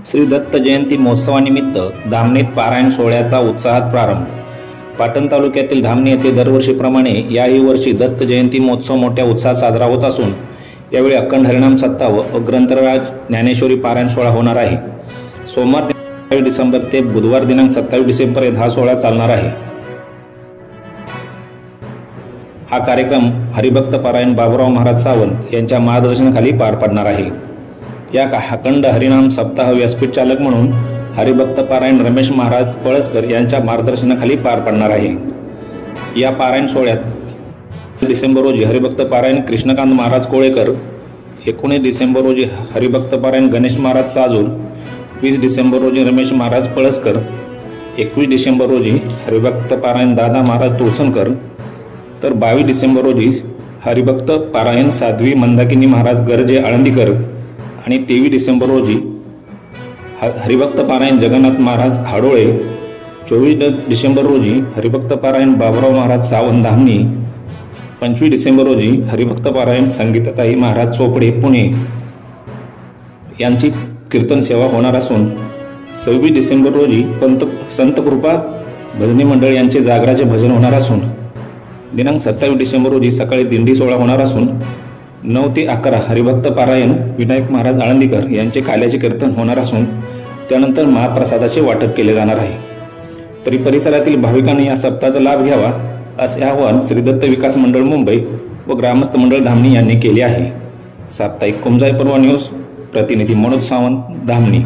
श्री दत्त जयंती महोत्सवानिमित्त धामणीत पारायण सोहळ्याचा उत्साहात प्रारंभ। पाटण तालुक्यातील धामणी येथे दरवर्षीप्रमाणे याही वर्षी दत्त जयंती महोत्सव मोठ्या उत्साहात साजरा होत असून यावेळी अखंड हरिनाम सप्ताह व ग्रंथराज ज्ञानेश्वरी पारायण सोहळा होणार आहे। सोमवार 28 डिसेंबर ते बुधवार दिनांक 27 डिसेंबर हा सोहळा चालणार आहे। हा कार्यक्रम हरिभक्त पारायण बाबुराव महाराज सावंत यांच्या मार्गदर्शनाखाली पार पडणार आहे। या अखंड हरिनाम सप्ताह व्यासपीठ चालक म्हणून हरिभक्त पारायण रमेश महाराज पळसकर यांच्या मार्गदर्शनाखाली पार पडणार आहे। या पारायण सोहळ्यात डिसेंबर रोजी हरिभक्त पारायण कृष्णकांत महाराज कोळेकर, 19 डिसेंबर रोजी हरिभक्त पारायण गणेश महाराज साजूर, 20 डिसेंबर रोजी रमेश महाराज पळसकर, 21 डिसेंबर रोजी हरिभक्त पारायण दादा महाराज तुळसनकर, तर 22 डिसेंबर रोजी हरिभक्त पारायण साध्वी मंदाकिनी महाराज गरजे आळंदीकर आणि 23 डिसेंबर रोजी हरिभक्त पारायण जगन्नाथ महाराज हाडोळे, 24 डिसेंबर रोजी हरिभक्त पारायण बाबुराव महाराज सावंत धामणी, 25 डिसेंबर रोजी हरिभक्त पारायण संगीताताई महाराज चोपडे पुणे यांची कीर्तन सेवा होणार असून 26 डिसेंबर रोजी संत कृपा भजनी मंडळ यांचे जागराचे भजन होणार असून दिनांक 27 डिसेंबर रोजी सकाळी दिंडी सोहळा होणार असून 9 ते 11 हरिभक्त पारायण विनायक महाराज आळंदीकर यांचे काल्याचे कीर्तन होणार असून त्यानंतर महाप्रसादाचे वाटप केले जाणार आहे। तरी परिसरातील भाविकांनी या सप्ताहाचा लाभ घ्यावा असे आवाहन श्री दत्त विकास मंडळ मुंबई व ग्रामस्थ मंडळ धामणी यांनी केले आहे। साप्ताहिक कुमजाई पर्व न्यूज प्रतिनिधी मनोज सावंत धामणी।